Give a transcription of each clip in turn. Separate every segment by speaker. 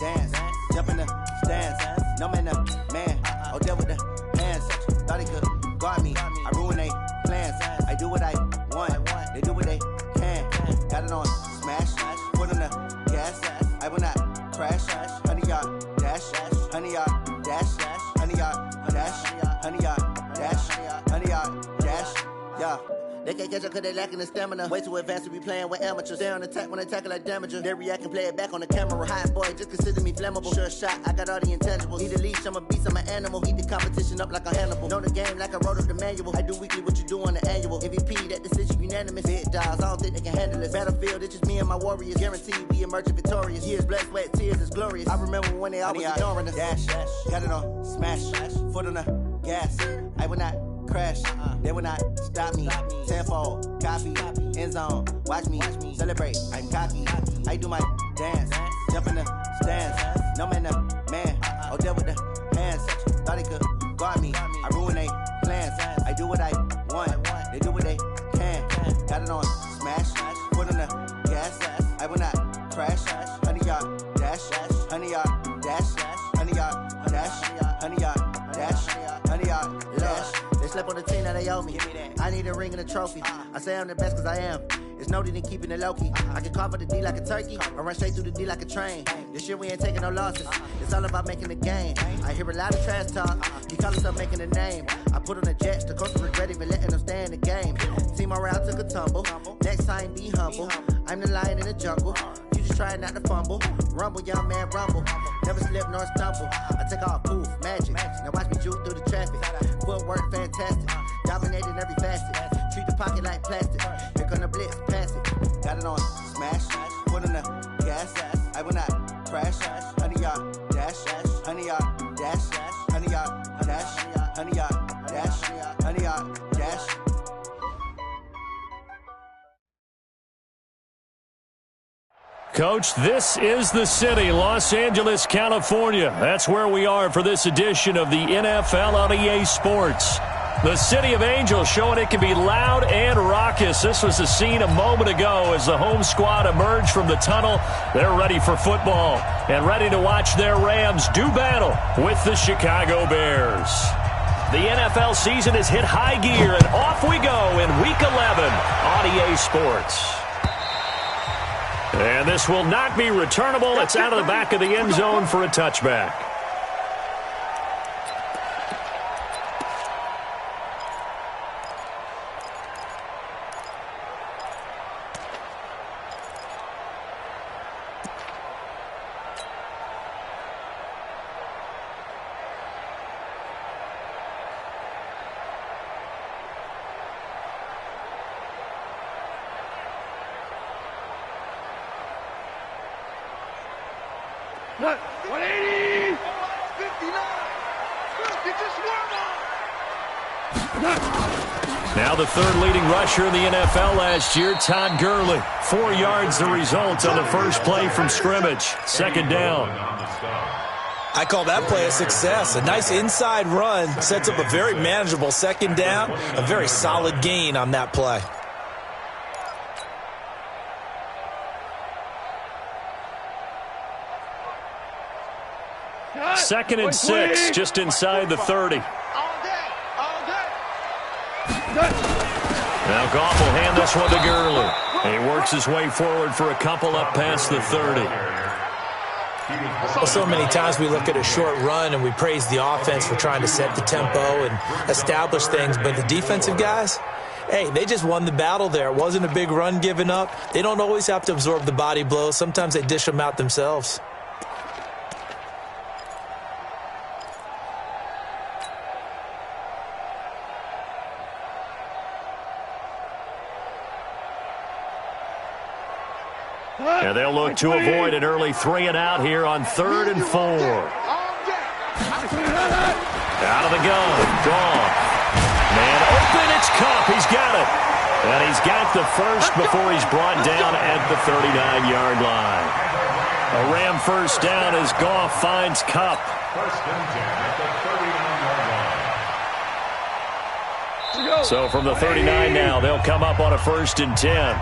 Speaker 1: dance. Jump in the stands. No man, man. Oh, deal with the hands. Thought he could guard me. I ruin they plans. I do what I want. They do what they can. Got it on smash. Put on the gas. I will not crash. 100 yard dash. 100 yard dash. 100 yard dash. 100 yard dash. 100 yard dash. Yeah. They can't catch up cause they lacking the stamina. Way too advanced to be playing with amateurs. Stay on attack when they tackle like damager. They react and play it back on the camera. Hot boy, just consider me flammable. Sure shot, I got all the intangibles. Need a leash, I'm a beast, I'm an animal. Heat the competition up like a Hannibal. Know the game like I wrote up the manual. I do weekly what you do on the annual. MVP, that decision unanimous. Big dogs, I don't think they can handle it. Battlefield, it's just me and my warriors. Guaranteed we emerging victorious. Years, blood, sweat, tears, it's glorious. I remember when they always ignoring us. Dash, got it on smash. Foot on the gas. I will not crash, they will not stop me. Tenfold, copy, end zone, watch me celebrate. I'm cocky, I do my dance, jump in the stands. No man, man. Oh, deal with the hands. Thought he could guard me. I ruin they plans. I do what I want. They do what they can. Got it on smash. Put on the gas. I will not crash. 100 yard dash. 100 yard dash. 100 yard dash. 100 yard dash. 100 yard dash. They slept on the team, now they owe me. I need a ring and a trophy. I say I'm the best cause I am. It's no need in keeping it low-key. I can carve up the D like a turkey or run straight through the D like a train. This year we ain't taking no losses. It's all about making the game. I hear a lot of trash talk. You call us up making a name. I put on the jets. The coach regret even letting them stay in the game. Team morale took a tumble. Next time be humble. I'm the lion in the jungle. You just trying not to fumble. Rumble, young man, rumble. Never slip nor stumble. I take off, poof, magic. Now watch me juke through the traffic. Footwork fantastic. Dominating every facet. Treat the pocket like plastic. Here come the blitz, pass it. Got it on smash. Put on the gas. I will not crash. 100 yard dash. 100 yard dash. 100 yard dash. 100 yard dash. 100 yard dash.
Speaker 2: Coach, this is the city, Los Angeles, California. That's where we are for this edition of the NFL on EA Sports. The City of Angels showing it can be loud and raucous. This was the scene a moment ago as the home squad emerged from the tunnel. They're ready for football and ready to watch their Rams do battle with the Chicago Bears. The NFL season has hit high gear, and off we go in Week 11 on EA Sports. And this will not be returnable. It's out of the back of the end zone for a touchback.
Speaker 3: What? 180! 59! You just warm up!
Speaker 2: Now the third leading rusher in the NFL last year, Todd Gurley. 4 yards the result on the first play from scrimmage. Second down.
Speaker 4: I call that play a success. A nice inside run sets up a very manageable second down. A very solid gain on that play.
Speaker 2: Second and 6, just inside the 30.
Speaker 3: All day!
Speaker 2: Now Goff will hand this one to Gurley. And he works his way forward for a couple up past the 30.
Speaker 4: Well, so many times we look at a short run and we praise the offense for trying to set the tempo and establish things. But the defensive guys, hey, they just won the battle there. It wasn't a big run given up. They don't always have to absorb the body blows. Sometimes they dish them out themselves.
Speaker 2: And they'll look to avoid an early 3-and-out here on 3rd and 4. Out of the gun. Gone. Man open. It's Kupp. He's got it. And he's got the first before he's brought down at the 39-yard line. A Ram first down as Goff finds Kupp. So from the 39 now, they'll come up on a 1st and 10.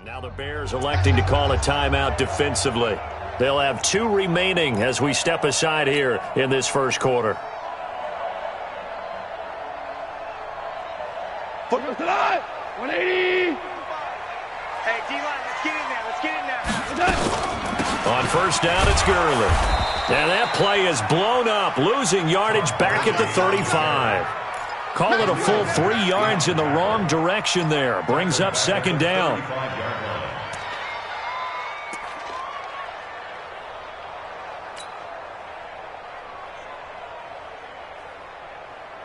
Speaker 2: Now the Bears electing to call a timeout defensively. They'll have 2 remaining as we step aside here in this first quarter.
Speaker 3: Football tonight. 180.
Speaker 5: Hey, D-line, let's get in there. Let's get in there.
Speaker 2: On first down, it's Gurley. And that play is blown up, losing yardage back at the 35. Call it a full 3 yards in the wrong direction there. Brings up second down.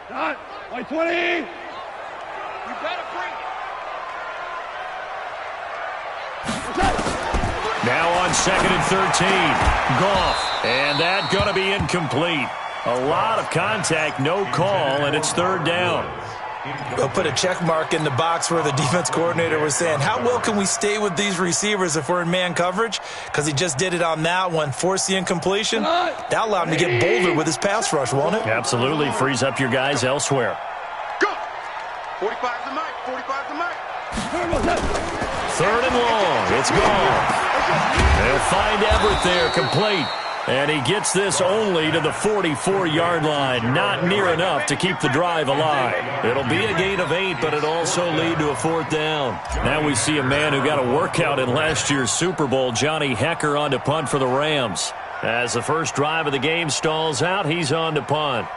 Speaker 3: Done. 120.
Speaker 5: You better bring it.
Speaker 2: Now on second and 13. Goff. And that going to be incomplete. A lot of contact, no call, and it's third down.
Speaker 4: We'll put a check mark in the box where the defense coordinator was saying, how well can we stay with these receivers if we're in man coverage? Because he just did it on that one, forced the incompletion. That allowed him to get bolder with his pass rush, won't it?
Speaker 2: Absolutely. Frees up your guys elsewhere.
Speaker 5: Go. 45 to Mike. 45 to Mike.
Speaker 2: Third and long. It's gone. They'll find Everett there, complete. And he gets this only to the 44-yard line. Not near enough to keep the drive alive. It'll be a gain of 8, but it'll also lead to a fourth down. Now we see a man who got a workout in last year's Super Bowl, Johnny Hekker, on to punt for the Rams. As the first drive of the game stalls out, he's on to punt.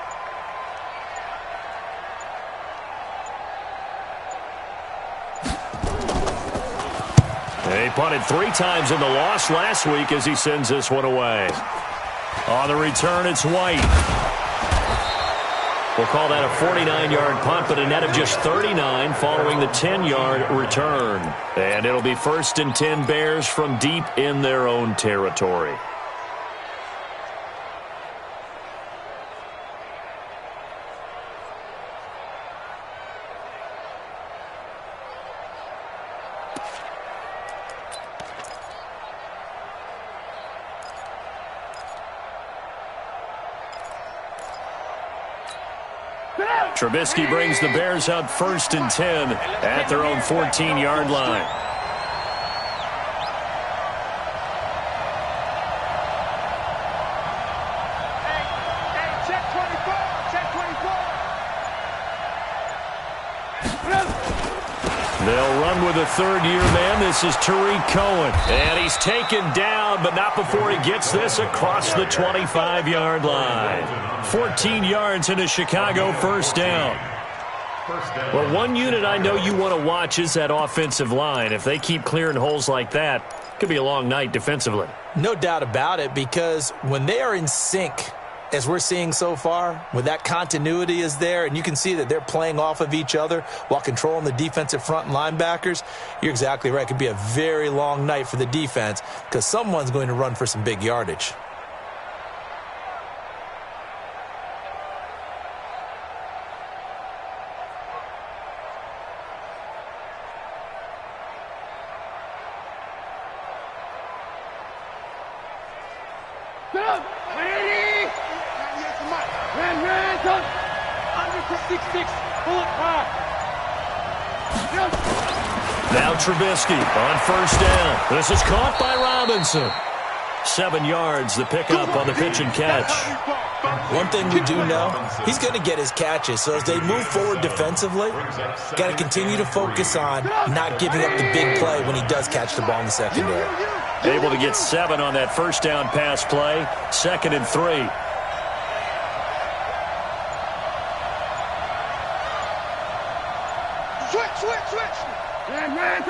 Speaker 2: He punted 3 times in the loss last week as he sends this one away. On the return, it's White. We'll call that a 49-yard punt, but a net of just 39 following the 10-yard return. And it'll be first and 10 Bears from deep in their own territory. Trubisky brings the Bears up first and 10 at their own 14-yard line.
Speaker 5: Hey, check 24. Check 24.
Speaker 2: They'll run with a third-year man. This is Tariq Cohen. And he's taken down, but not before he gets this across the 25-yard line. 14 yards and a Chicago first down. Well, one unit I know you want to watch is that offensive line. If they keep clearing holes like that, it could be a long night defensively.
Speaker 4: No doubt about it, because when they are in sync, as we're seeing so far, when that continuity is there and you can see that they're playing off of each other while controlling the defensive front and linebackers, you're exactly right. It could be a very long night for the defense because someone's going to run for some big yardage.
Speaker 2: Now Trubisky on first down. This is caught by Robinson. 7 yards, the pickup on the pitch and catch.
Speaker 4: One thing we do know, he's going to get his catches. So as they move forward defensively, got to continue to focus on not giving up the big play when he does catch the ball in the secondary.
Speaker 2: Able to get 7 on that first down pass play. 2nd and 3.
Speaker 3: Switch. Man,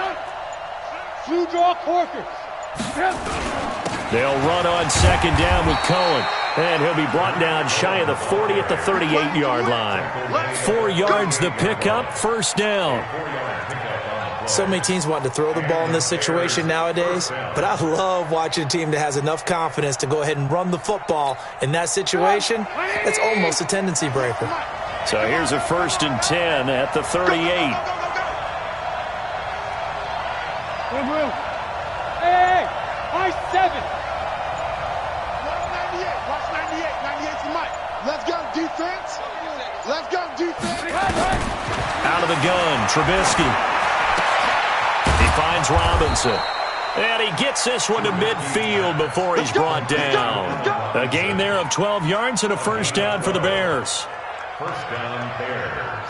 Speaker 3: Flu draw Corker.
Speaker 2: They'll run on second down with Cohen. And he'll be brought down shy of the 40 at the 38-yard line. 4 yards the pickup, first down.
Speaker 4: So many teams want to throw the ball in this situation nowadays, but I love watching a team that has enough confidence to go ahead and run the football in that situation. It's almost a tendency breaker.
Speaker 2: So here's a 1st and 10 at the 38.
Speaker 3: Hey, I-7. Watch 98 to Mike. Let's go defense.
Speaker 2: Out of the gun, Trubisky. He finds Robinson. And he gets this one to midfield before he's brought down. A gain there of 12 yards and a first down for the Bears.
Speaker 6: First down, Bears.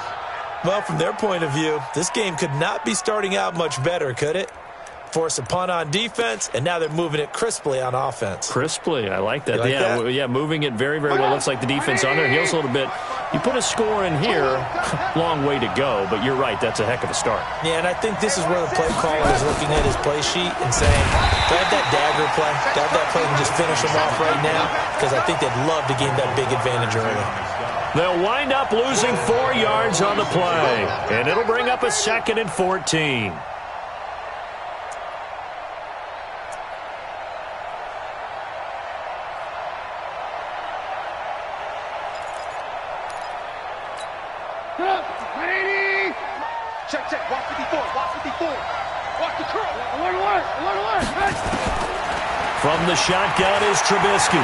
Speaker 4: Well, from their point of view, this game could not be starting out much better, could it? Force a punt on defense, and now they're moving it crisply on offense.
Speaker 2: Crisply, I like that.
Speaker 4: Like
Speaker 2: yeah,
Speaker 4: that?
Speaker 2: Yeah, moving it very, very well. Looks like the defense on their heels a little bit. You put a score in here, long way to go, but you're right, that's a heck of a start.
Speaker 4: Yeah, and I think this is where the play caller is looking at his play sheet and saying, grab that dagger play, grab that play and just finish them off right now, because I think they'd love to gain that big advantage early.
Speaker 2: They'll wind up losing 4 yards on the play, and it'll bring up a 2nd and 14.
Speaker 3: Check. Watch 54. Watch the curl. Alert.
Speaker 2: From the shotgun is Trubisky.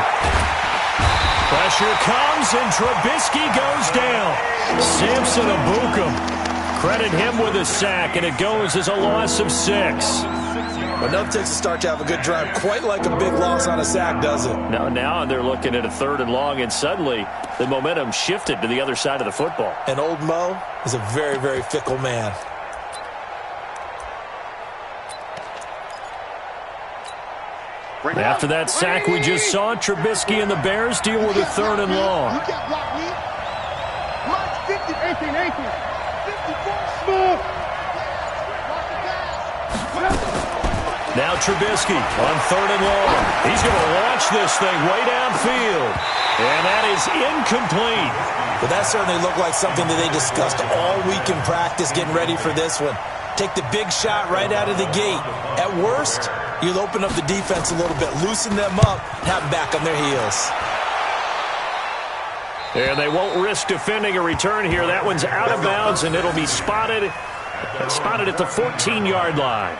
Speaker 2: Pressure comes, and Trubisky goes down. Samson Abukum. Credit him with a sack, and it goes as a loss of 6.
Speaker 4: Enough takes a start to have a good drive, quite like a big loss on a sack, does it?
Speaker 2: Now they're looking at a 3rd and long, and suddenly the momentum shifted to the other side of the football.
Speaker 4: And old Mo is a very, very fickle man.
Speaker 2: After that sack we just saw, Trubisky and the Bears deal with a 3rd and long.
Speaker 3: You can't block me. Watch 50. 18. 54. Smooth.
Speaker 2: Now Trubisky on 3rd and long. He's going to launch this thing way downfield. And that is incomplete.
Speaker 4: But that certainly looked like something that they discussed all week in practice getting ready for this one. Take the big shot right out of the gate. At worst, you'll open up the defense a little bit, loosen them up, and have them back on their heels.
Speaker 2: And they won't risk defending a return here. That one's out of bounds, and it'll be spotted at the 14-yard line.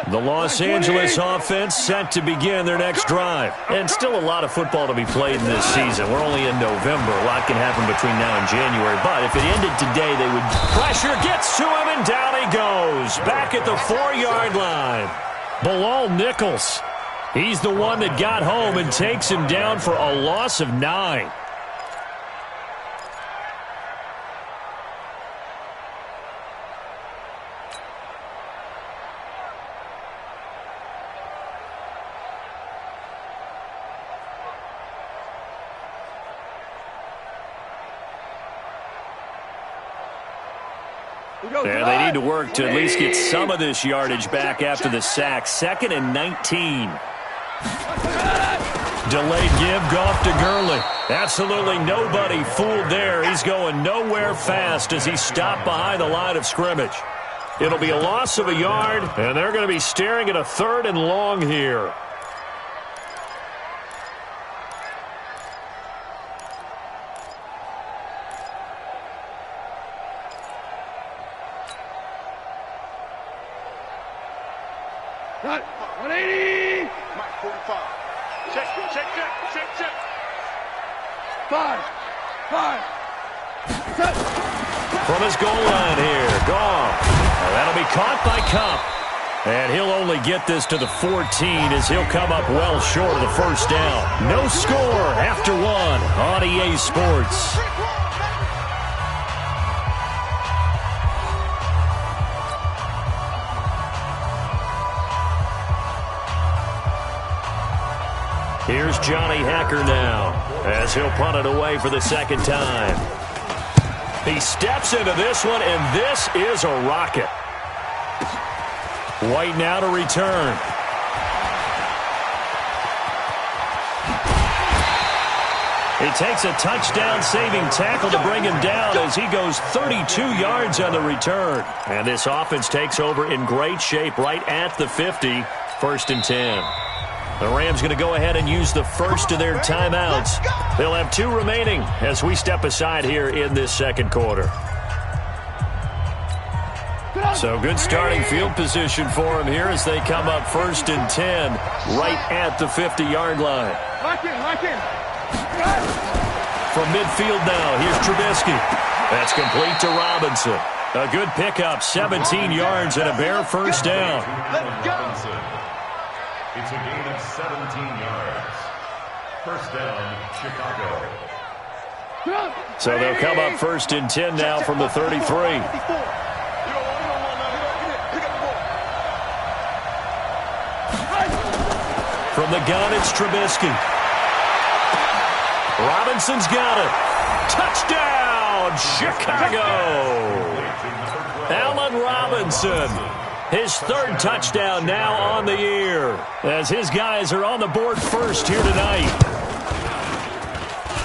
Speaker 2: The Los Angeles offense set to begin their next drive. And still a lot of football to be played in this season. We're only in November. A lot can happen between now and January. But if it ended today, they would... Pressure gets to him, and down he goes. Back at the 4-yard line. Bilal Nichols. He's the one that got home and takes him down for a loss of 9. And they need to work to at least get some of this yardage back after the sack. 2nd and 19. Delayed give, Goff to Gurley. Absolutely nobody fooled there. He's going nowhere fast as he stopped behind the line of scrimmage. It'll be a loss of a yard, and they're going to be staring at a 3rd and long here.
Speaker 3: Got 180. Mike 45. Check. 5.
Speaker 2: From his goal line here, Goff. That'll be caught by Kupp. And he'll only get this to the 14 as he'll come up well short of the first down. No score after 1 on EA Sports. Here's Johnny Hacker now as he'll punt it away for the 2nd time. He steps into this one, and this is a rocket. White now to return. He takes a touchdown-saving tackle to bring him down as he goes 32 yards on the return. And this offense takes over in great shape right at the 50, 1st and 10. The Rams going to go ahead and use the first of their timeouts. They'll have 2 remaining as we step aside here in this 2nd quarter.
Speaker 3: Get
Speaker 2: So good starting field position for him here as they come up 1st and 10 right at the 50-yard line.
Speaker 3: Lock in.
Speaker 2: From midfield now, here's Trubisky. That's complete to Robinson. A good pickup, 17 yards and a bare first down.
Speaker 3: Let's go.
Speaker 6: It's a gain of 17 yards. First down, Chicago.
Speaker 2: So they'll come up 1st and 10 now from the 33. From the gun, it's Trubisky. Robinson's got it. Touchdown, Chicago. Allen Robinson. His 3rd touchdown now on the year as his guys are on the board first here tonight.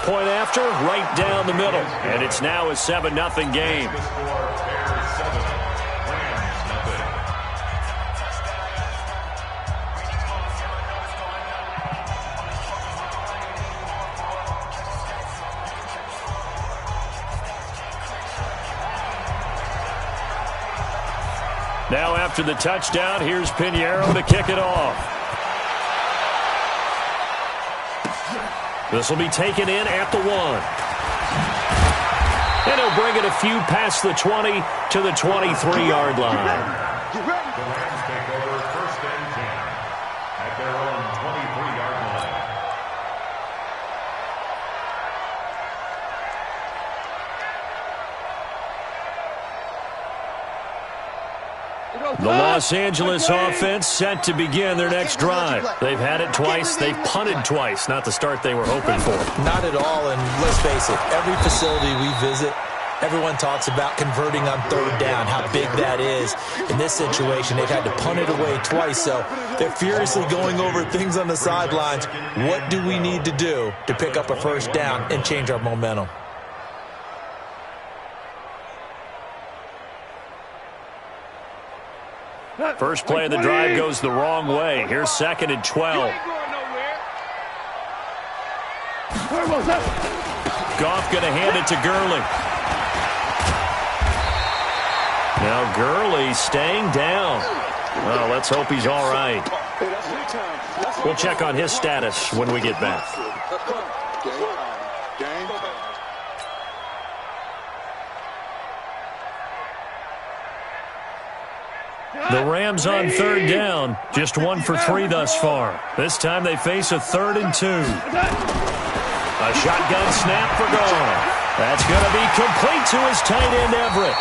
Speaker 2: Point after, right down the middle. And it's now a 7-0 game. Now after the touchdown, here's Pinheiro to kick it off. This will be taken in at the 1. And he'll bring it a few past the 20 to the 23-yard line.
Speaker 6: The Rams take over 1st and 10 at their own 23-yard line.
Speaker 2: The Los Angeles offense set to begin their next drive. They've had it twice. They've punted twice. Not the start they were hoping for.
Speaker 4: Not at all, and let's face it, every facility we visit, everyone talks about converting on 3rd down, how big that is. In this situation, they've had to punt it away twice, so they're furiously going over things on the sidelines. What do we need to do to pick up a 1st down and change our momentum?
Speaker 2: First play of the drive goes the wrong way. Here's 2nd and 12. Goff going to hand it to Gurley. Now Gurley staying down. Well, let's hope he's all right. We'll check on his status when we get back. The Rams on 3rd down. Just 1 for 3 thus far. This time they face a 3rd and 2. A shotgun snap for Goff. That's going to be complete to his tight end, Everett.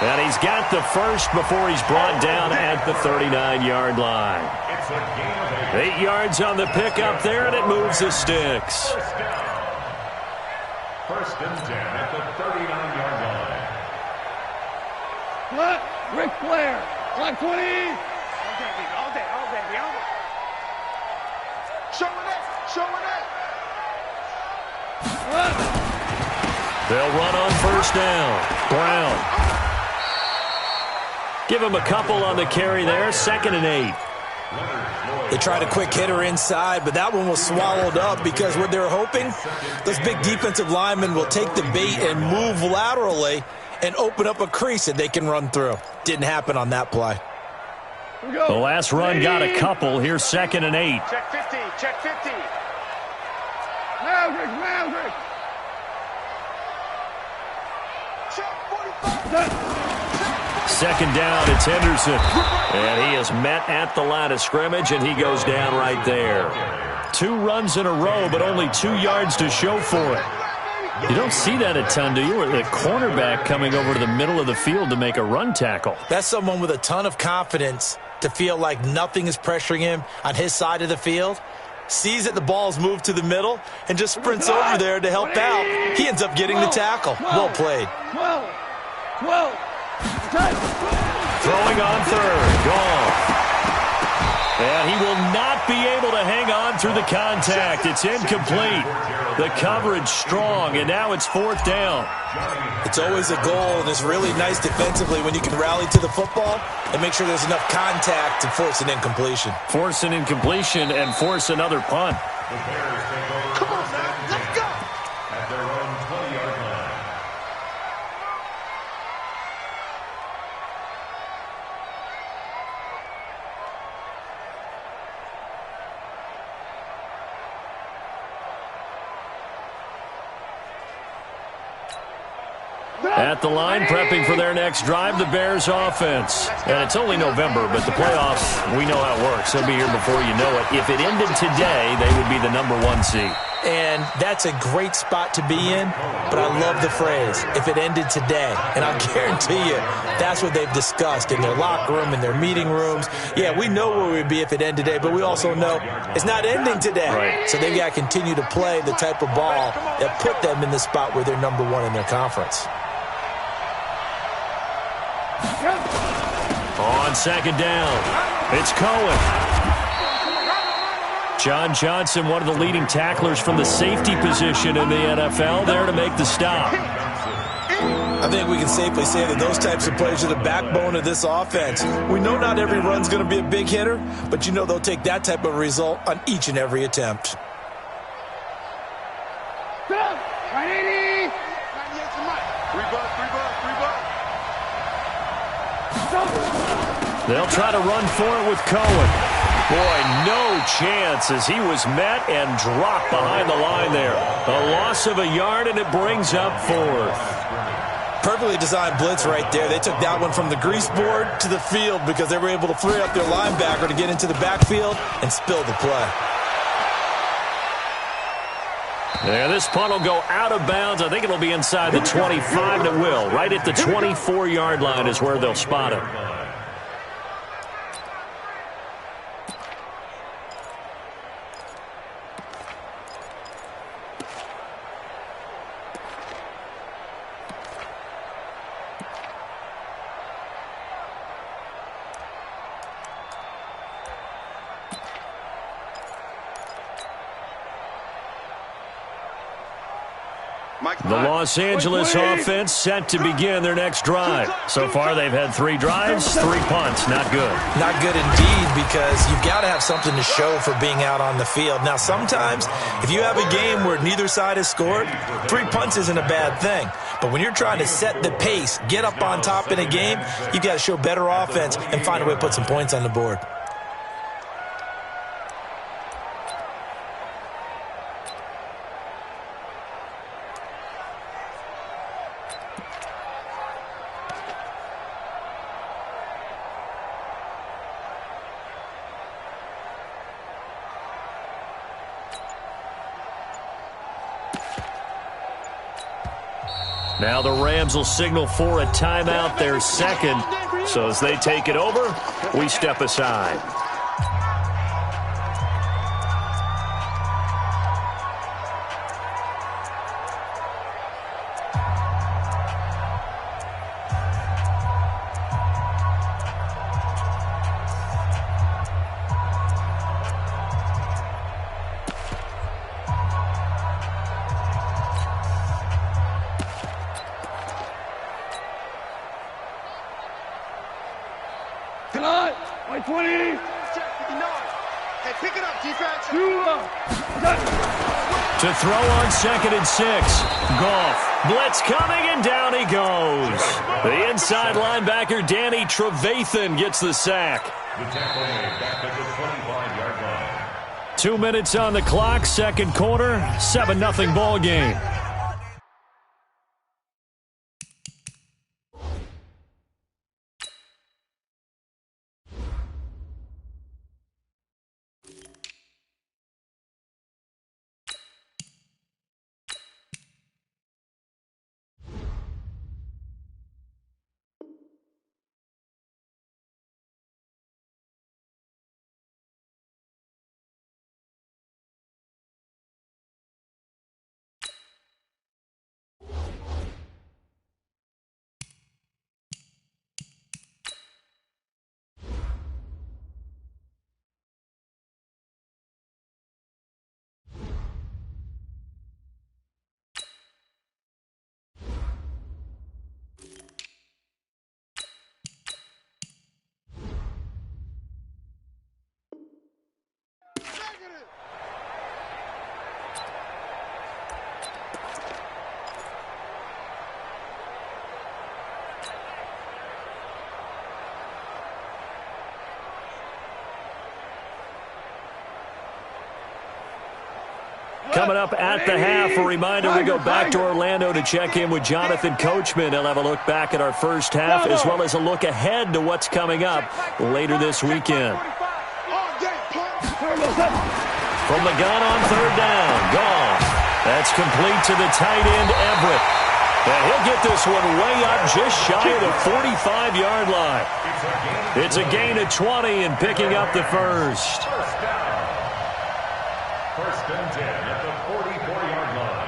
Speaker 2: And he's got the first before he's brought down at the 39-yard line. 8 yards on the pickup there, and it moves the sticks.
Speaker 6: First and 10 at the 39-yard line.
Speaker 3: What? Ric Flair. Clock 20. All day. Showing it.
Speaker 2: They'll run on 1st down. Brown. Give him a couple on the carry there. 2nd and 8.
Speaker 4: They tried a quick hitter inside, but that one was swallowed up because what they're hoping, those big defensive linemen will take the bait and move laterally and open up a crease that they can run through. Didn't happen on that play.
Speaker 2: The last run got a couple. Here's 2nd and 8.
Speaker 5: Check 50.
Speaker 3: Maverick. Check 45.
Speaker 2: 2nd down, it's Henderson. And he is met at the line of scrimmage, and he goes down right there. 2 runs in a row, but only 2 yards to show for it. You don't see that a ton, do you? Or the cornerback coming over to the middle of the field to make a run tackle.
Speaker 4: That's someone with a ton of confidence to feel like nothing is pressuring him on his side of the field. Sees that the ball's moved to the middle and just sprints over there to help out. He ends up getting the tackle. Well played.
Speaker 3: 12.
Speaker 2: Throwing on 3rd. Goff. And he will not be able to hang on through the contact. It's incomplete. The coverage strong, and now it's 4th down.
Speaker 4: It's always a goal, and it's really nice defensively when you can rally to the football and make sure there's enough contact to force an incompletion.
Speaker 2: Force an incompletion and force another punt.
Speaker 6: The Bears take over.
Speaker 3: Come on, man. Let's go.
Speaker 6: At their own 20-yard line.
Speaker 2: At the line, prepping for their next drive, the Bears offense. And it's only November, but the playoffs, we know how it works. They'll be here before you know it. If it ended today, they would be the #1 seed.
Speaker 4: And that's a great spot to be in, but I love the phrase, if it ended today. And I'll guarantee you, that's what they've discussed in their locker room, in their meeting rooms. Yeah, we know where we'd be if it ended today, but we also know it's not ending today.
Speaker 2: Right.
Speaker 4: So they've got to continue to play the type of ball that put them in the spot where they're #1 in their conference.
Speaker 2: On second down, it's Cohen. John Johnson, one of the leading tacklers from the safety position in the NFL, there to make the stop.
Speaker 4: I think we can safely say that those types of plays are the backbone of this offense. We know not every run's going to be a big hitter, but you know they'll take that type of result on each and every attempt.
Speaker 2: They'll try to run for it with Cohen. Boy, no chance as he was met and dropped behind the line there. A loss of a yard, and it brings up 4th.
Speaker 4: Perfectly designed blitz right there. They took that one from the grease board to the field because they were able to free up their linebacker to get into the backfield and spill the play.
Speaker 2: Yeah, this punt will go out of bounds. I think it'll be inside the 25, and it will. Right at the 24-yard line is where they'll spot it. The Los Angeles offense set to begin their next drive. So far, they've had 3 drives, 3 punts. Not good.
Speaker 4: Not good indeed, because you've got to have something to show for being out on the field. Now, sometimes, if you have a game where neither side has scored, 3 punts isn't a bad thing. But when you're trying to set the pace, get up on top in a game, you've got to show better offense and find a way to put some points on the board.
Speaker 2: Now the Rams will signal for a timeout, their second. So as they take it over, we step aside.
Speaker 3: White 20.
Speaker 5: Check 59. Hey, pick it up, defense.
Speaker 2: To throw on 2nd and 6. Goff. Blitz coming, and down he goes. The inside linebacker, Danny Trevathan, gets the sack.
Speaker 6: The tackle made back at the 25-yard line.
Speaker 2: 2 minutes on the clock, second quarter, 7-0 ball game. Coming up at the half, a reminder we go back to Orlando to check in with Jonathan Coachman. He'll have a look back at our first half as well as a look ahead to what's coming up later this weekend. From the gun on third down, gone. That's complete to the tight end, Everett. And he'll get this one way up just shy of the 45-yard line. It's a gain of 20 and picking up the first.
Speaker 6: First and 10 at the 44-yard line.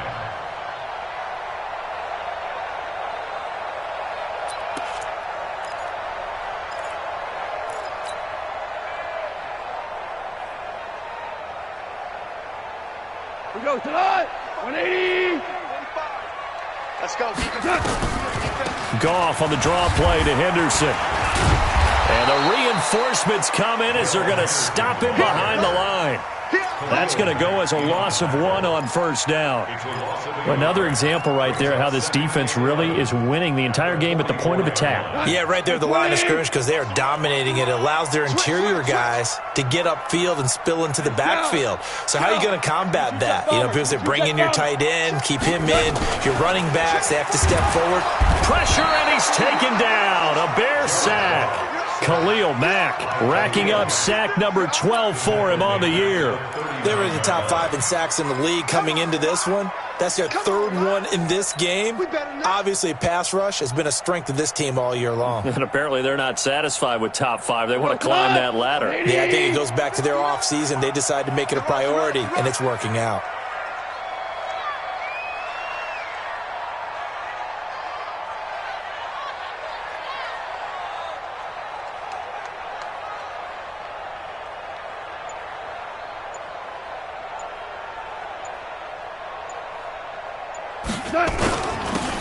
Speaker 3: We go tonight. 180.
Speaker 5: Let's go.
Speaker 2: Goff on the draw play to Henderson. And the reinforcements come in as they're going to stop him behind the line. That's going to go as a loss of 1 on first down.
Speaker 7: Another example right there how this defense really is winning the entire game at the point of attack.
Speaker 4: Yeah, right there at the line of scrimmage because they are dominating it. It allows their interior guys to get upfield and spill into the backfield. So how are you going to combat that? You know, because they bring in your tight end, keep him in. Your running backs, they have to step forward.
Speaker 2: Pressure, and he's taken down. A Bear sack. Khalil Mack racking up sack number 12 for him on the year.
Speaker 4: They were in the top 5 in sacks in the league coming into this one. That's their third one in this game. Obviously, pass rush has been a strength of this team all year long.
Speaker 2: And apparently they're not satisfied with top 5. They want to climb that ladder.
Speaker 4: Yeah, I think it goes back to their offseason. They decided to make it a priority, and it's working out.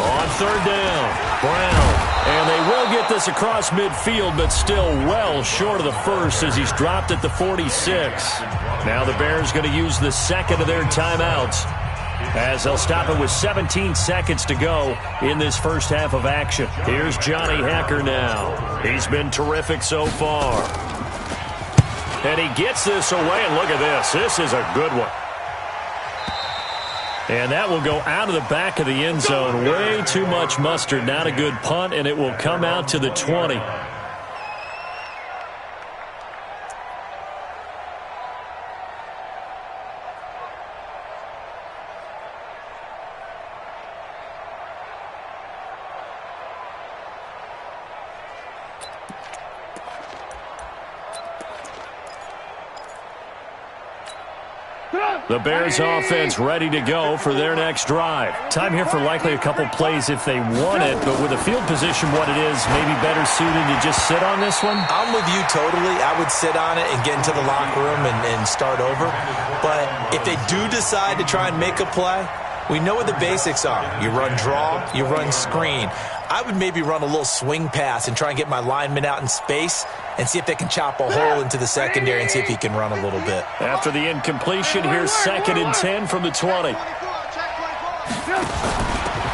Speaker 2: On third down, Brown. And they will get this across midfield, but still well short of the first as he's dropped at the 46. Now the Bears going to use the second of their timeouts as they'll stop it with 17 seconds to go in this first half of action. Here's Johnny Hekker now. He's been terrific so far. And he gets this away, and look at this. This is a good one. And that will go out of the back of the end zone. Way too much mustard. Not a good punt, and it will come out to the 20. The Bears offense ready to go for their next drive. Time here for likely a couple plays if they want it, but with the field position what it is, maybe better suited to just sit on this one?
Speaker 4: I'm with you totally. I would sit on it and get into the locker room and start over. But if they do decide to try and make a play, we know what the basics are. You run draw, you run screen. I would maybe run a little swing pass and try and get my lineman out in space and see if they can chop a hole into the secondary and see if he can run a little bit.
Speaker 2: After the incompletion, here's 2nd and 10 from the 20.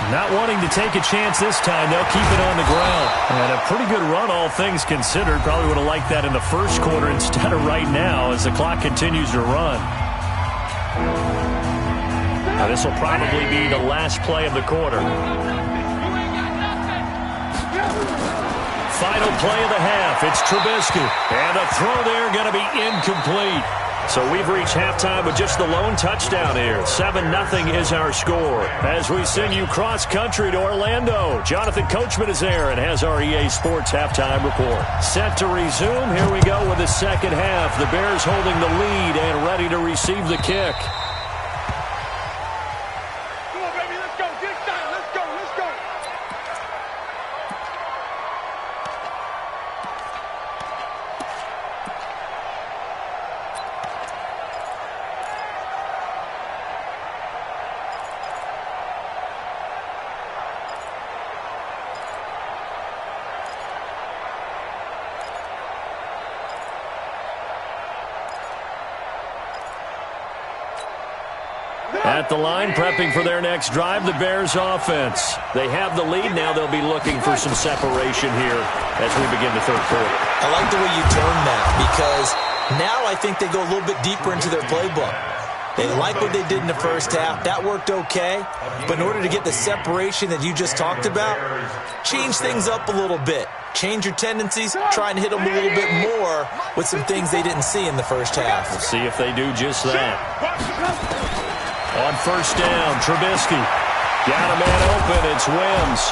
Speaker 2: Not wanting to take a chance this time. They'll keep it on the ground. And a pretty good run, all things considered. Probably would have liked that in the first quarter instead of right now as the clock continues to run. Now, this will probably be the last play of the quarter. Final play of the half. It's Trubisky. And the throw there going to be incomplete. So we've reached halftime with just the lone touchdown here. 7-0 is our score. As we send you cross-country to Orlando, Jonathan Coachman is there and has our EA Sports halftime report. Set to resume. Here we go with the second half. The Bears holding the lead and ready to receive the kick. At the line, prepping for their next drive, the Bears offense. They have the lead. Now they'll be looking for some separation here as we begin the third quarter.
Speaker 4: I like the way you term that because now I think they go a little bit deeper into their playbook. They like what they did in the first half. That worked okay. But in order to get the separation that you just talked about, change things up a little bit. Change your tendencies, try and hit them a little bit more with some things they didn't see in the first half.
Speaker 2: We'll see if they do just that. On first down, Trubisky. Got a man open. It's Wims.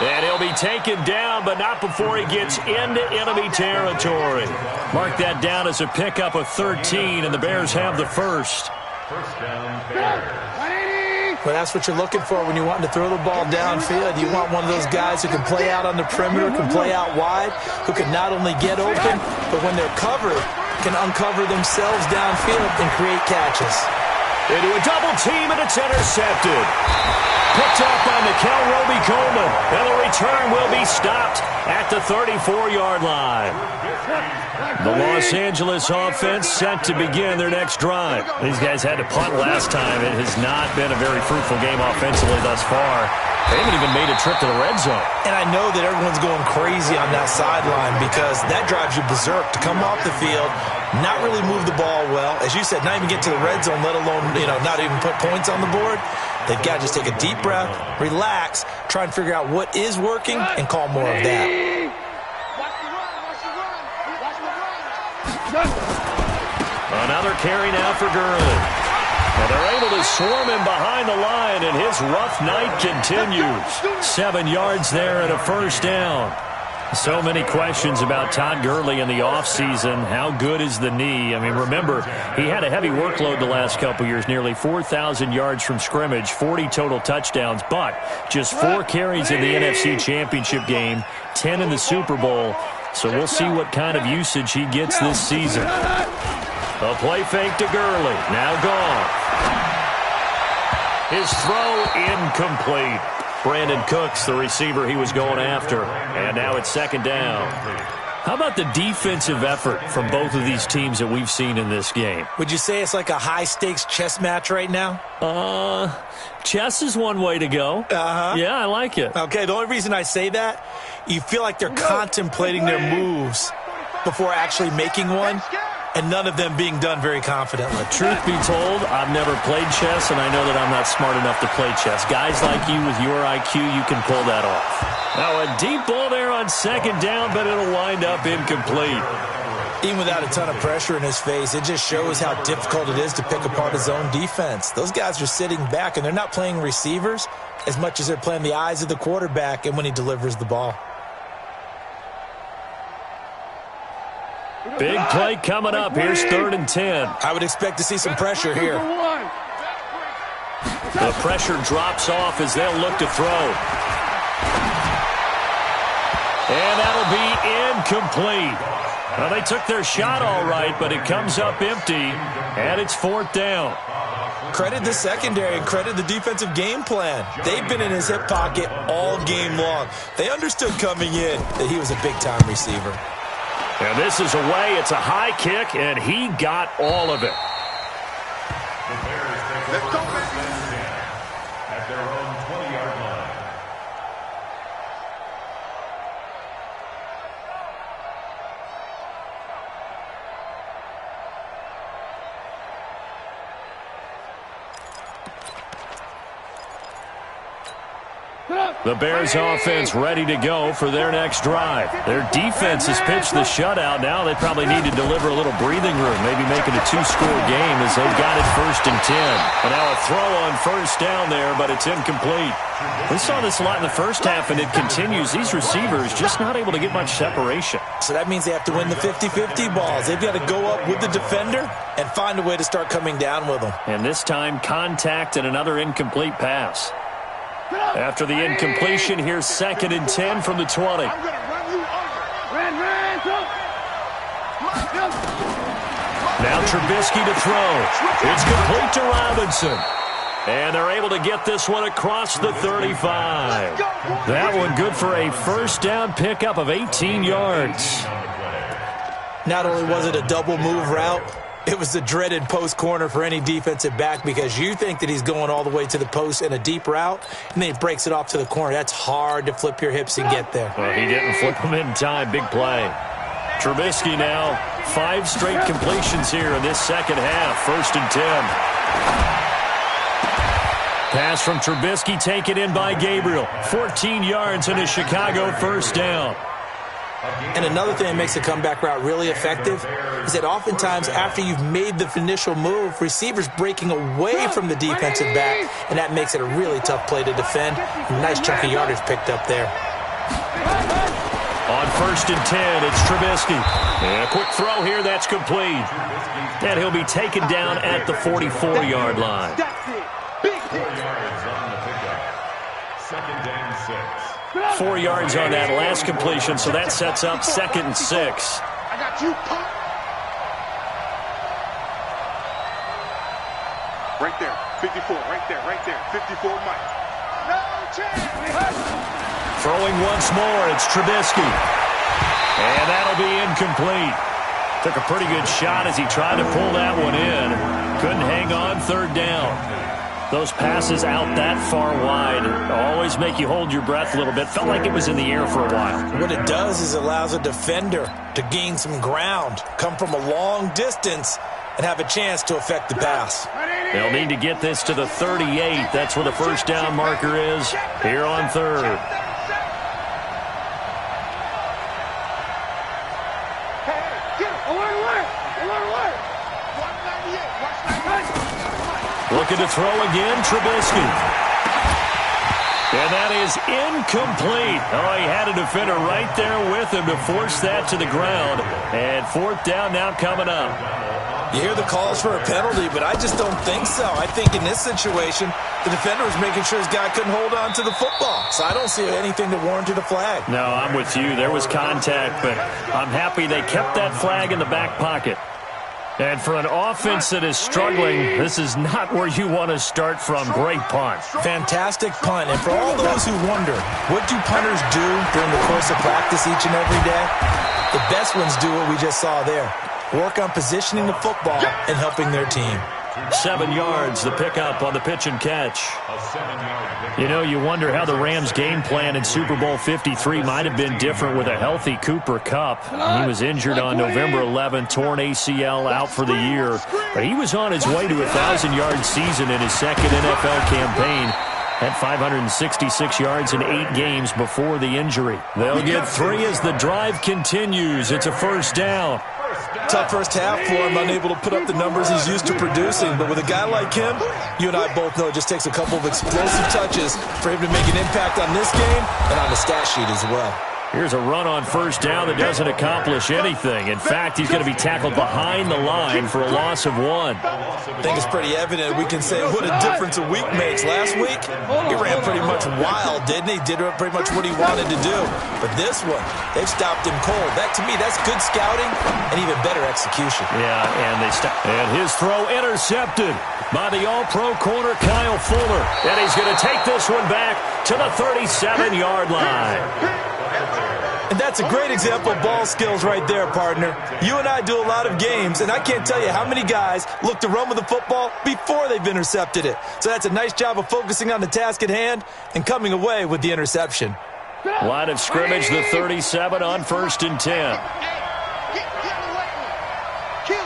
Speaker 2: And he'll be taken down, but not before he gets into enemy territory. Mark that down as a pickup of 13, and the Bears have the first.
Speaker 6: First down, Bears.
Speaker 4: Well, that's what you're looking for when you're wanting to throw the ball downfield. You want one of those guys who can play out on the perimeter, can play out wide, who can not only get open, but when they're covered, can uncover themselves downfield and create catches.
Speaker 2: Into a double team, and it's intercepted. Picked up by Mikel Roby-Coleman, and the return will be stopped at the 34-yard line. The Los Angeles offense set to begin their next drive. These guys had to punt last time. It has not been a very fruitful game offensively thus far. They haven't even made a trip to the red zone. And I know that everyone's going crazy on that sideline because that drives you berserk to come off the field, not really move the ball well. As you said, not even get to the red zone, let alone, not even put points on the board. They've got to just take a deep breath, relax, try and figure out what is working, and call more of that. Another carry now for Gurley. And they're able to swarm him behind the line, and his rough night continues. 7 yards there and a first down. So many questions about Todd Gurley in the offseason. How good is the knee? I mean, remember, he had a heavy workload the last couple years, nearly 4,000 yards from scrimmage, 40 total touchdowns, but just 4 carries in the NFC Championship game, 10 in the Super Bowl. So we'll see what kind of usage he gets this season. A play fake to Gurley. Now gone. His throw incomplete. Brandon Cooks, the receiver he was going after. And now it's second down. How about the defensive effort from both of these teams that we've seen in this game?
Speaker 4: Would you say it's like a high-stakes chess match right now?
Speaker 2: Chess is one way to go.
Speaker 4: Uh-huh.
Speaker 2: Yeah, I like it.
Speaker 4: Okay, the only reason I say that, you feel like they're contemplating their moves before actually making one, and none of them being done very confidently.
Speaker 2: Truth be told, I've never played chess, and I know that I'm not smart enough to play chess. Guys like you with your IQ, you can pull that off. Now a deep ball there on second down, but it'll wind up incomplete.
Speaker 4: Even without a ton of pressure in his face, it just shows how difficult it is to pick apart his own defense. Those guys are sitting back, and they're not playing receivers as much as they're playing the eyes of the quarterback and when he delivers the ball.
Speaker 2: Big play coming up. Here's 3rd and 10.
Speaker 4: I would expect to see some pressure here.
Speaker 2: The pressure drops off as they'll look to throw. And that'll be incomplete. Well, they took their shot all right, but it comes up empty, and it's 4th down.
Speaker 4: Credit the secondary and credit the defensive game plan. They've been in his hip pocket all game long. They understood coming in that he was a big-time receiver.
Speaker 2: And this is away. It's a high kick, and he got all of it.
Speaker 6: The Bears take over first and 10 at their own 20-yard line.
Speaker 2: The Bears offense ready to go for their next drive. Their defense has pitched the shutout. Now they probably need to deliver a little breathing room, maybe make it a 2-score game as they've got it 1st and 10. And now a throw on first down there, but it's incomplete. We saw this a lot in the first half, and it continues. These receivers just not able to get much separation.
Speaker 4: So that means they have to win the 50-50 balls. They've got to go up with the defender and find a way to start coming down with them.
Speaker 2: And this time, contact and another incomplete pass. After the incompletion, here's 2nd and 10 from the 20. Now Trubisky to throw. It's complete to Robinson. And they're able to get this one across the 35. That one good for a first down pickup of 18 yards.
Speaker 4: Not only was it a double move route, it was the dreaded post corner for any defensive back because you think that he's going all the way to the post in a deep route, and then he breaks it off to the corner. That's hard to flip your hips and get there.
Speaker 2: Well, he didn't flip them in time. Big play. Trubisky now, 5 straight completions here in this second half. 1st and 10. Pass from Trubisky taken in by Gabriel. 14 yards and a Chicago first down.
Speaker 4: And another thing that makes a comeback route really effective is that oftentimes after you've made the initial move, receivers breaking away from the defensive back, and that makes it a really tough play to defend. A nice chunk of yardage picked up there.
Speaker 2: On 1st and 10, it's Trubisky. And a quick throw here, that's complete. And he'll be taken down at the 44-yard line.
Speaker 6: 4 yards on the pickup. 2nd and 6.
Speaker 2: 4 yards on that last completion, so that sets up 2nd and 6.
Speaker 3: I got you, pop. Right there, 54, right there, 54, Mike. No chance.
Speaker 2: Throwing once more, it's Trubisky. And that'll be incomplete. Took a pretty good shot as he tried to pull that one in. Couldn't hang on 3rd down. Those passes out that far wide always make you hold your breath a little bit. Felt like it was in the air for a while.
Speaker 4: What it does is it allows a defender to gain some ground, come from a long distance, and have a chance to affect the pass.
Speaker 2: They'll need to get this to the 38. That's where the first down marker is here on 3rd. Looking to throw again, Trubisky. And that is incomplete. Oh, he had a defender right there with him to force that to the ground. And 4th down now coming up.
Speaker 4: You hear the calls for a penalty, but I just don't think so. I think in this situation, the defender was making sure his guy couldn't hold on to the football. So I don't see anything that warranted a flag.
Speaker 2: No, I'm with you. There was contact, but I'm happy they kept that flag in the back pocket. And for an offense that is struggling, this is not where you want to start from. Great punt.
Speaker 4: Fantastic punt. And for all those who wonder, what do punters do during the course of practice each and every day? The best ones do what we just saw there. Work on positioning the football and helping their team.
Speaker 2: 7 yards, the pickup on the pitch and catch. You know, you wonder how the Rams' game plan in Super Bowl 53 might have been different with a healthy Cooper Kupp. He was injured on November 11th, torn ACL, out for the year. But he was on his way to a 1,000-yard season in his second NFL campaign. Had 566 yards in 8 games before the injury. They'll get 3 as the drive continues. It's a first down.
Speaker 4: Tough first half for him, unable to put up the numbers he's used to producing. But with a guy like him, you and I both know it just takes a couple of explosive touches for him to make an impact on this game and on the stat sheet as well.
Speaker 2: Here's a run on first down that doesn't accomplish anything. In fact, he's going to be tackled behind the line for a loss of 1.
Speaker 4: I think it's pretty evident. We can say what a difference a week makes. Last week, he ran pretty much wild, didn't he? Did pretty much what he wanted to do. But this one, they've stopped him cold. That, to me, that's good scouting and even better execution.
Speaker 2: Yeah, and they stopped. And his throw intercepted by the all-pro corner, Kyle Fuller. And he's going to take this one back to the 37-yard line.
Speaker 4: And that's a great example of ball skills right there, partner. You and I do a lot of games, and I can't tell you how many guys look to run with the football before they've intercepted it. So that's a nice job of focusing on the task at hand and coming away with the interception.
Speaker 2: Line of scrimmage, the 37 on 1st and 10.
Speaker 3: Get away. Kill.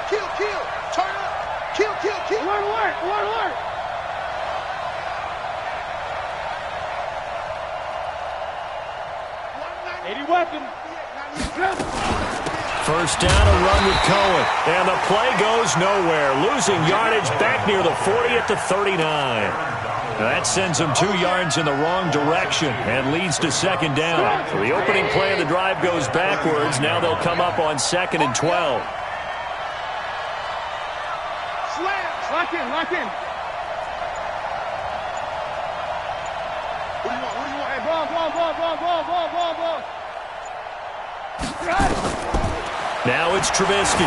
Speaker 3: Turn up. Kill. Alert. 80 weapon.
Speaker 2: First down, a run with Cohen. And the play goes nowhere. Losing yardage back near the 40 at the 39. That sends them 2 yards in the wrong direction and leads to 2nd down. So the opening play of the drive goes backwards. Now they'll come up on 2nd and 12.
Speaker 3: Slams. Lock in. What do you want? Hey, ball.
Speaker 2: Now it's Trubisky.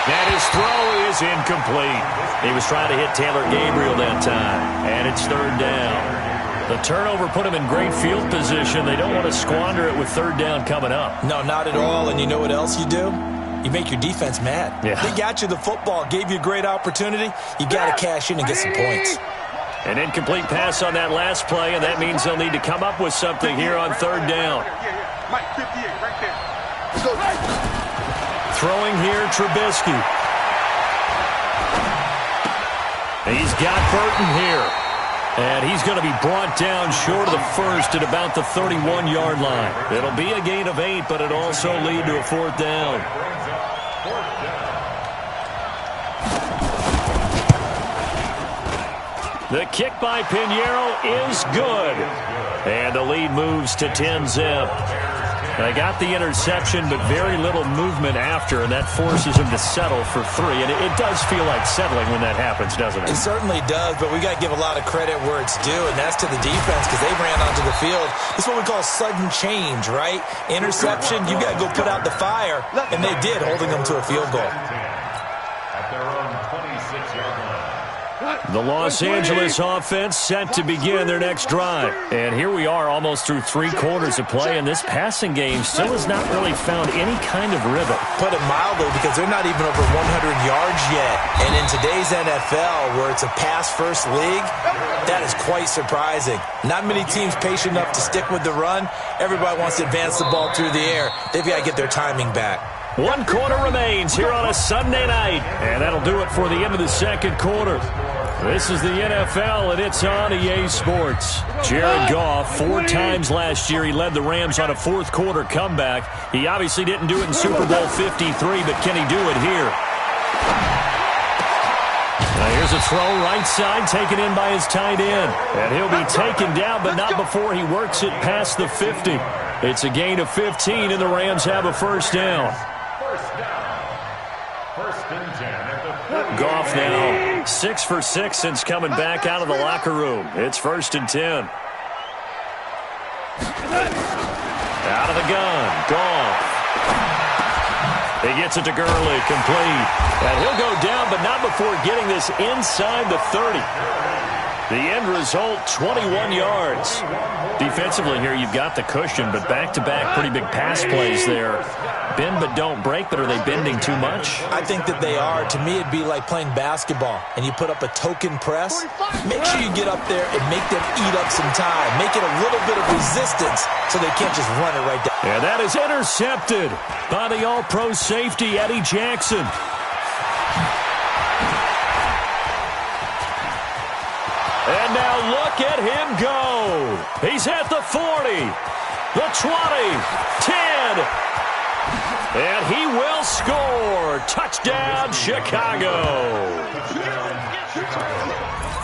Speaker 2: And his throw is incomplete. He was trying to hit Taylor Gabriel that time. And it's 3rd down. The turnover put him in great field position. They don't want to squander it with 3rd down coming up.
Speaker 4: No, not at all. And you know what else you do? You make your defense mad.
Speaker 2: Yeah.
Speaker 4: They got you the football, gave you a great opportunity. You got to cash in and get some points.
Speaker 2: An incomplete pass on that last play, and that means they'll need to come up with something here on 3rd down.
Speaker 3: Mike, 58, right there. Let's go.
Speaker 2: Throwing here, Trubisky. He's got Burton here. And he's going to be brought down short of the first at about the 31-yard line. It'll be a gain of 8, but it also lead to a 4th down. The kick by Pinheiro is good. And the lead moves to 10-zip. They got the interception, but very little movement after, and that forces him to settle for 3. And it does feel like settling when that happens, doesn't it?
Speaker 4: It certainly does, but we got to give a lot of credit where it's due, and that's to the defense because they ran onto the field. It's what we call sudden change, right? Interception, you got to go put out the fire, and they did, holding them to a field goal.
Speaker 6: At their own 26-yard line.
Speaker 2: The Los Angeles offense set to begin their next drive. And here we are almost through 3 quarters of play, and this passing game still has not really found any kind of rhythm.
Speaker 4: Put it mildly, because they're not even over 100 yards yet. And in today's NFL, where it's a pass-first league, that is quite surprising. Not many teams patient enough to stick with the run. Everybody wants to advance the ball through the air. They've got to get their timing back.
Speaker 2: 1 quarter remains here on a Sunday night. And that'll do it for the end of the 2nd quarter. This is the NFL, and it's on EA Sports. Jared Goff, 4 times last year, he led the Rams on a 4th quarter comeback. He obviously didn't do it in Super Bowl 53, but can he do it here? Now here's a throw right side, taken in by his tight end. And he'll be taken down, but not before he works it past the 50. It's a gain of 15, and the Rams have a 1st down.
Speaker 6: First and 10 at the
Speaker 2: Goff now 6 for 6 since coming back out of the locker room. It's 1st and 10. Out of the gun, Goff. He gets it to Gurley, complete. And he'll go down, but not before getting this inside the 30. The end result, 21 yards. Defensively here, you've got the cushion, but back-to-back pretty big pass plays there. Bend but don't break, but are they bending too much?
Speaker 4: I think that they are. To me, it'd be like playing basketball, and you put up a token press. Make sure you get up there and make them eat up some time. Make it a little bit of resistance so they can't just run it right down.
Speaker 2: And that is intercepted by the all-pro safety, Eddie Jackson. And now look at him go. He's at the 40, the 20, 10, and he will score. Touchdown, Chicago.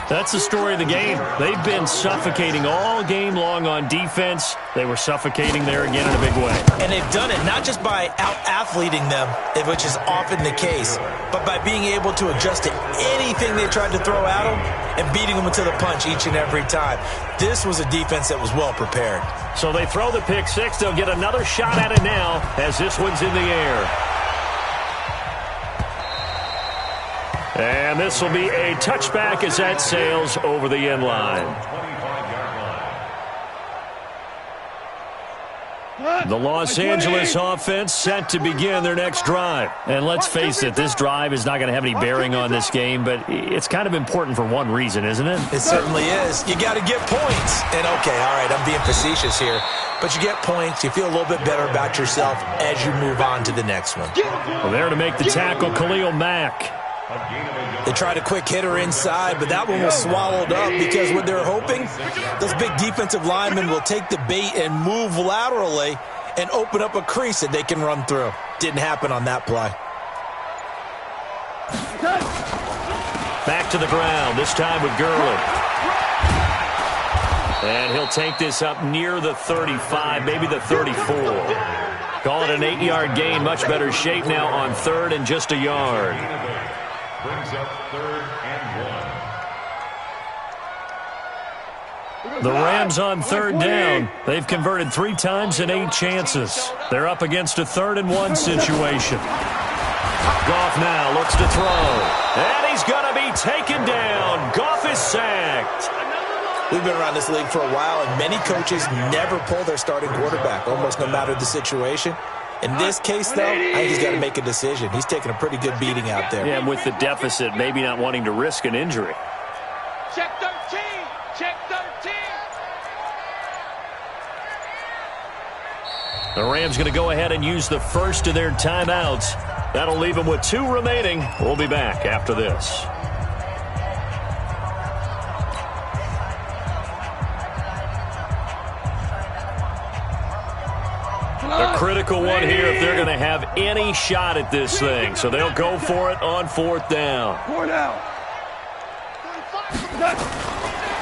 Speaker 2: That's the story of the game. They've been suffocating all game long on defense. They were suffocating there again in a big way.
Speaker 4: And they've done it not just by out-athleting them, which is often the case, but by being able to adjust to anything they tried to throw at them and beating them to the punch each and every time. This was a defense that was well prepared.
Speaker 2: So they throw the pick six. They'll get another shot at it now as this one's in the air. And this will be a touchback as that sails over the end line. The Los Angeles offense set to begin their next drive. And let's face it, this drive is not going to have any bearing on this game, but it's kind of important for one reason, isn't it?
Speaker 4: It certainly is. You got to get points. And okay, all right, I'm being facetious here, but you get points, you feel a little bit better about yourself as you move on to the next one.
Speaker 2: Well, there to make the tackle, Khalil Mack.
Speaker 4: They tried a quick hitter inside, but that one was swallowed up because what they're hoping, those big defensive linemen will take the bait and move laterally and open up a crease that they can run through. Didn't happen on that play.
Speaker 2: Back to the ground, this time with Gurley. And he'll take this up near the 35, maybe the 34. Call it an 8-yard gain, much better shape now on third and just a yard.
Speaker 6: Brings up 3rd and 1.
Speaker 2: The Rams on third down. They've converted 3 times in 8 chances. They're up against a 3rd and 1 situation. Goff now looks to throw. And he's going to be taken down. Goff is sacked.
Speaker 4: We've been around this league for a while, and many coaches never pull their starting quarterback, almost no matter the situation. In this case, though, I think he's got to make a decision. He's taking a pretty good beating out there.
Speaker 2: Yeah, and with the deficit, maybe not wanting to risk an injury.
Speaker 5: Check 13. Check 13.
Speaker 2: The Rams going to go ahead and use the first of their timeouts. That'll leave them with 2 remaining. We'll be back after this. critical one here if they're going to have any shot at this thing. So they'll go for it on 4th down.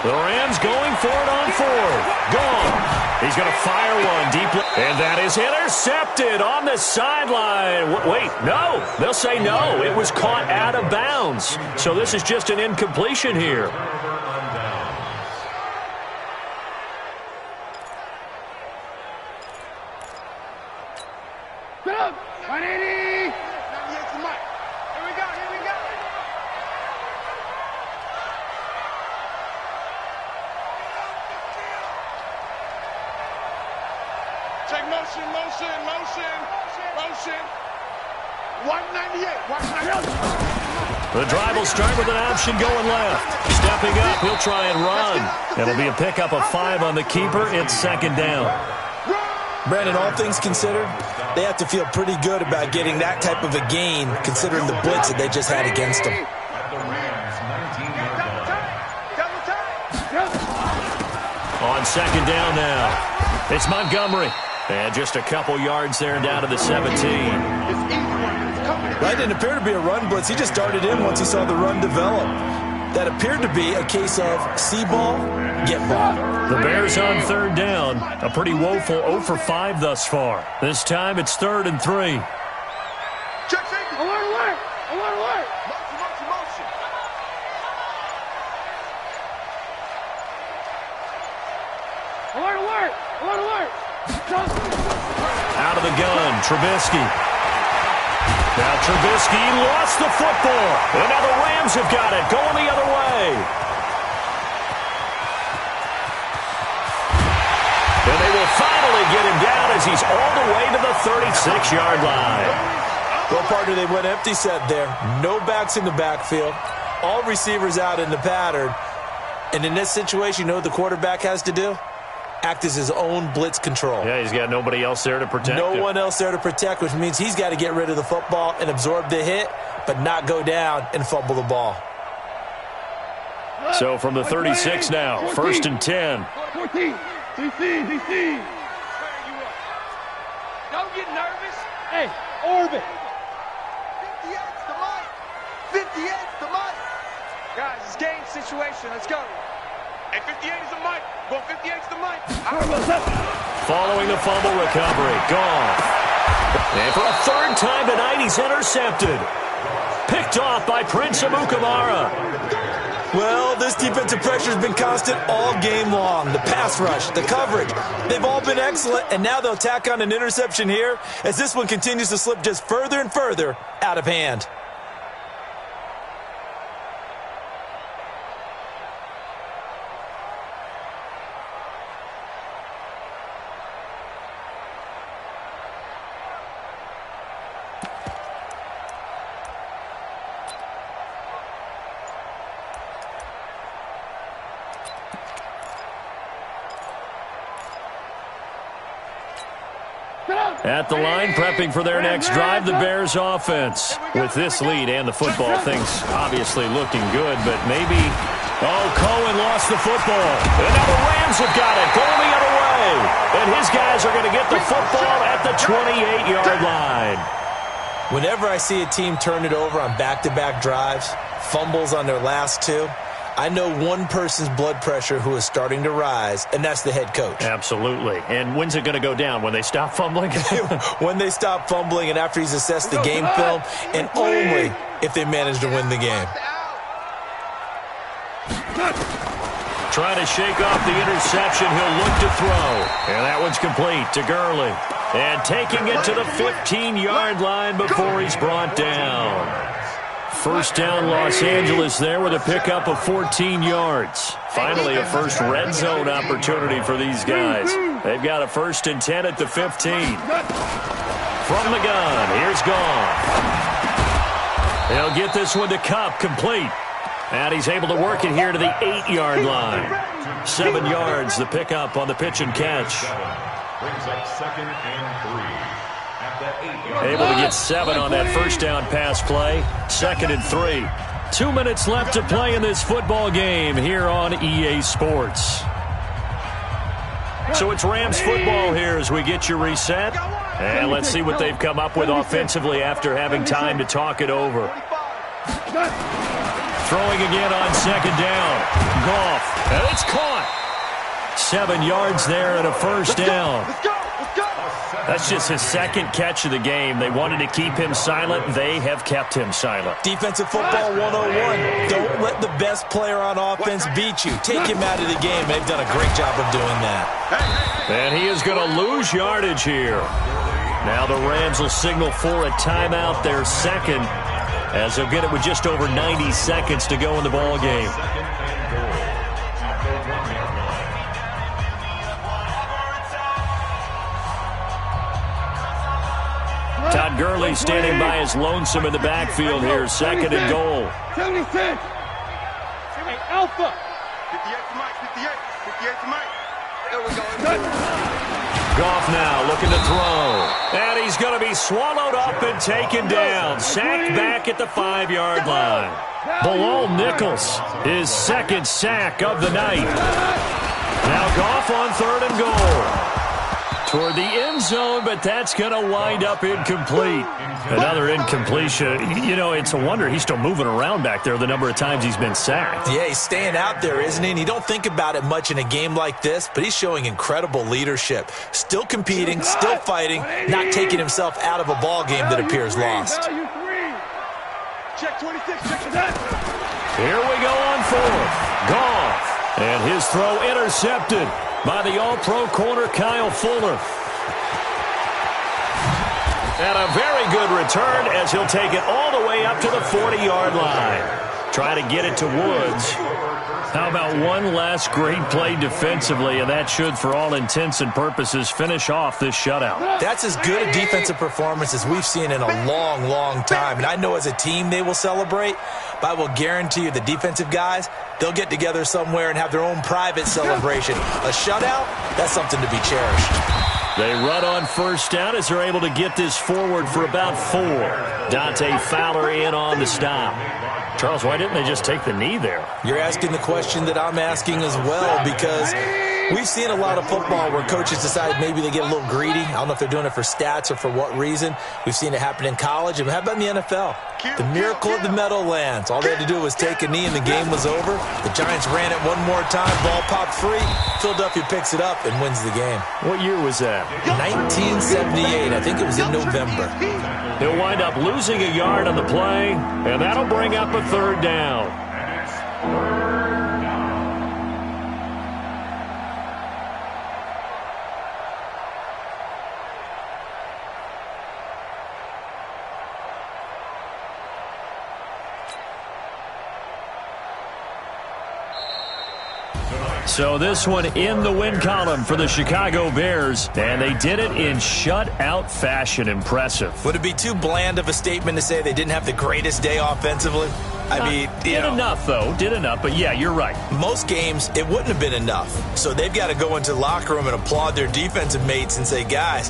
Speaker 2: The Rams going for it on 4th. Gone. He's going to fire one deep. And that is intercepted on the sideline. Wait, no. They'll say no. It was caught out of bounds. So this is just an incompletion here.
Speaker 3: Get up. 180. Here we go. Check motion. 198.
Speaker 2: The drive will start with an option going left. Stepping up, he'll try and run. It'll be a pickup of 5 on the keeper. It's 2nd down.
Speaker 4: Brandon, all things considered, they have to feel pretty good about getting that type of a gain, considering the blitz that they just had against them.
Speaker 2: On 2nd down now, it's Montgomery. And just a couple yards there down to the 17.
Speaker 4: That didn't appear to be a run blitz. He just darted in once he saw the run develop. That appeared to be a case of see ball, get ball.
Speaker 2: The Bears on 3rd down. A pretty woeful 0 for 5 thus far. This time it's 3rd and 3.
Speaker 3: Check safety. Alert. Motion. Alert.
Speaker 2: Out of the gun, Trubisky. Now Trubisky lost the football. And now the Rams have got it, going the other way. And they will finally get him down as he's all the way to the 36-yard line.
Speaker 4: Well, partner, they went empty set there. No backs in the backfield. All receivers out in the pattern. And in this situation, you know what the quarterback has to do? Act as his own blitz control.
Speaker 2: Yeah, he's got nobody else there to protect
Speaker 4: him.
Speaker 2: No
Speaker 4: one else there to protect, which means he's got to get rid of the football and absorb the hit, but not go down and fumble the ball.
Speaker 2: So from the 36 now, 1st and 10.
Speaker 3: 14. DC. Don't get nervous. Hey, orbit. 58's the mic. 58's the mic.
Speaker 5: Guys, it's game situation. Let's go.
Speaker 3: Hey, 58 is the mic. Go 58's the mic.
Speaker 2: Following the fumble recovery. Gone. And for a 3rd time tonight, he's intercepted. Picked off by Prince Amukamara.
Speaker 4: Well, this defensive pressure has been constant all game long. The pass rush, the coverage, they've all been excellent, and now they'll tack on an interception here as this one continues to slip just further and further out of hand.
Speaker 2: At the line, prepping for their next drive, the Bears offense. With this lead and the football, things obviously looking good, but maybe... Oh, Cohen lost the football. And now the Rams have got it, going the other way. And his guys are going to get the football at the 28-yard line.
Speaker 4: Whenever I see a team turn it over on back-to-back drives, fumbles on their last 2, I know one person's blood pressure who is starting to rise, and that's the head coach.
Speaker 2: Absolutely. And when's it going to go down? When they stop fumbling?
Speaker 4: When they stop fumbling and after he's assessed the game film, and only if they manage to win the game.
Speaker 2: Trying to shake off the interception. He'll look to throw. And that one's complete to Gurley. And taking it to the 15-yard line before he's brought down. 1st down, Los Angeles there with a pickup of 14 yards. Finally, a first red zone opportunity for these guys. They've got a 1st and 10 at the 15. From the gun, here's Gone. He'll get this one to Kupp, complete. And he's able to work it here to the 8-yard line. 7 yards, the pickup on the pitch and catch.
Speaker 6: Brings up 2nd and 3.
Speaker 2: Able to get 7 on that 1st down pass play. 2nd and 3. 2 minutes left to play in this football game here on EA Sports. So it's Rams football here as we get you reset. And let's see what they've come up with offensively after having time to talk it over. Throwing again on second down. Goff, and it's caught. 7 yards there and a first down. That's just his second catch of the game. They wanted to keep him silent. They have kept him silent.
Speaker 4: Defensive football 101. Don't let the best player on offense beat you. Take him out of the game. They've done a great job of doing that.
Speaker 2: And he is going to lose yardage here. Now the Rams will signal for a timeout, their second, as they'll get it with just over 90 seconds to go in the ball game. Todd Gurley standing by his lonesome in the backfield here, second and goal.
Speaker 3: 76. Hey, Alpha.
Speaker 5: 58 to Mike, 58 to Mike. There we go.
Speaker 2: Goff now looking to throw. And he's going to be swallowed up and taken down. Sacked back at the 5-yard line. Bilal Nichols, his second sack of the night. Now Goff on third and goal. Toward the end zone, but that's going to wind up incomplete. Another incompletion. You know, it's a wonder he's still moving around back there the number of times he's been sacked.
Speaker 4: Yeah, he's staying out there, isn't he? And you don't think about it much in a game like this, but he's showing incredible leadership. Still competing, still fighting, not taking himself out of a ball game that appears lost.
Speaker 5: Check 26, check that.
Speaker 2: Here we go on fourth. Goff. And his throw intercepted by the all-pro corner Kyle Fuller. And a very good return as he'll take it all the way up to the 40-yard line. Try to get it to Woods. How about one last great play defensively, and that should, for all intents and purposes, finish off this shutout.
Speaker 4: That's as good a defensive performance as we've seen in a long, long time. And I know as a team they will celebrate, but I will guarantee you the defensive guys, they'll get together somewhere and have their own private celebration. A shutout, that's something to be cherished.
Speaker 2: They run on first down as they're able to get this forward for about 4. Dante Fowler in on the stop. Charles, why didn't they just take the knee there?
Speaker 4: You're asking the question that I'm asking as well, because we've seen a lot of football where coaches decide maybe they get a little greedy. I don't know if they're doing it for stats or for what reason. We've seen it happen in college. And how about in the NFL? The miracle of the Meadowlands. All they had to do was take a knee and the game was over. The Giants ran it one more time. Ball popped free. Philadelphia picks it up and wins the game.
Speaker 2: What year was that?
Speaker 4: 1978. I think it was in November.
Speaker 2: He'll wind up losing a yard on the play, and that'll bring up a third down. So this one in the win column for the Chicago Bears, and they did it in shutout fashion. Impressive.
Speaker 4: Would it be too bland of a statement to say they didn't have the greatest day offensively? I mean,
Speaker 2: did enough, though. Did enough, but yeah, you're right.
Speaker 4: Most games, it wouldn't have been enough. So they've got to go into the locker room and applaud their defensive mates and say, guys,